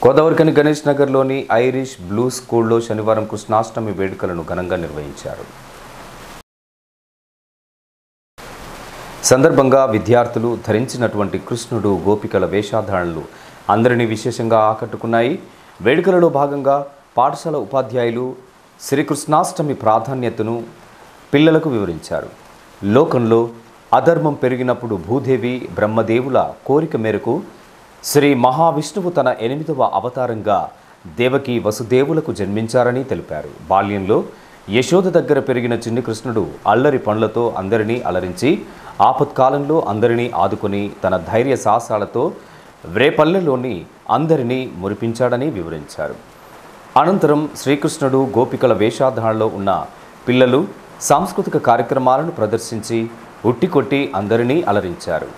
గోదావరిఖని గణేష్ నగర్లోని Irish blue స్కూల్లో శనివారం కృష్ణాష్టమి వేడుకలను ఘనంగా నిర్వహించారు. సందర్భంగా విద్యార్థులు ధరించినటువంటి కృష్ణుడు గోపికల వేషధారణలు అందరినీ విశేషంగా ఆకట్టుకున్నాయి. వేడుకలలో భాగంగా పాఠశాల ఉపాధ్యాయులు శ్రీకృష్ణాష్టమి ప్రాధాన్యతను పిల్లలకు వివరించారు. లోకంలో అధర్మం పెరిగినప్పుడు భూదేవి బ్రహ్మదేవుల కోరిక మేరకు శ్రీ మహావిష్ణువు తన 8వ అవతారంగా దేవకి వసుదేవులకు జన్మించారని తెలిపారు. బాల్యంలో యశోద దగ్గర పెరిగిన చిన్ని కృష్ణుడు అల్లరి పనులతో అందరినీ అలరించి ఆపత్కాలంలో అందరినీ ఆదుకొని తన ధైర్య సాహసాలతో వ్రేపల్లెలోని అందరినీ మురిపించాడని వివరించారు. అనంతరం శ్రీకృష్ణుడు గోపికల వేషధారణలో ఉన్న పిల్లలు సాంస్కృతిక కార్యక్రమాలను ప్రదర్శించి ఉట్టికొట్టి అందరినీ అలరించారు.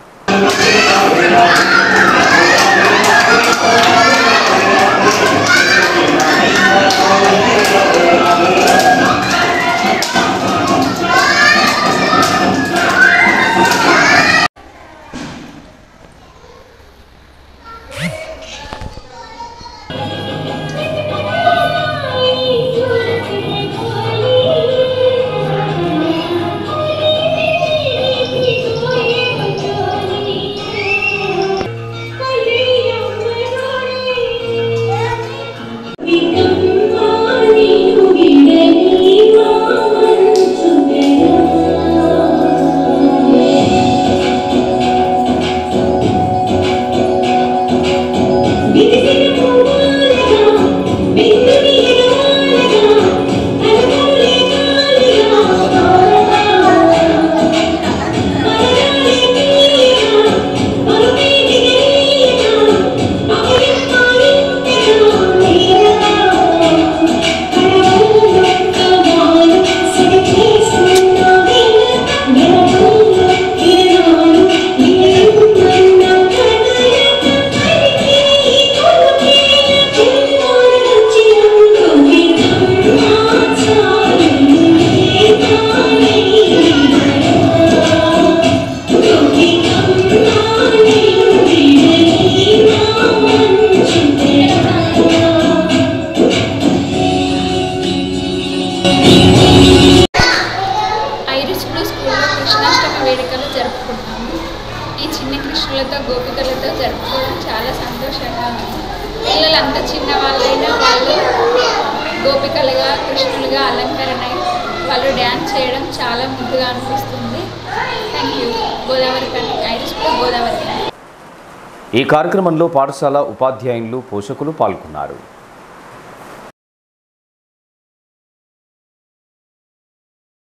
వేడుకలు జరుపుకుంటాము. ఈ చిన్న కృష్ణులతో గోపికలతో జరుపుకోవడం చాలా సంతోషంగా ఉంది. పిల్లలంతా చిన్నవాళ్ళైనా వాళ్ళు గోపికలుగా కృష్ణులుగా అలంకరణ వాళ్ళు డ్యాన్స్ చేయడం చాలా ముద్దుగా అనిపిస్తుంది. Thank you. Godavarikhani Irish blue Godavarikhani. ఈ కార్యక్రమంలో పాఠశాల ఉపాధ్యాయులు పోషకులు పాల్గొన్నారు.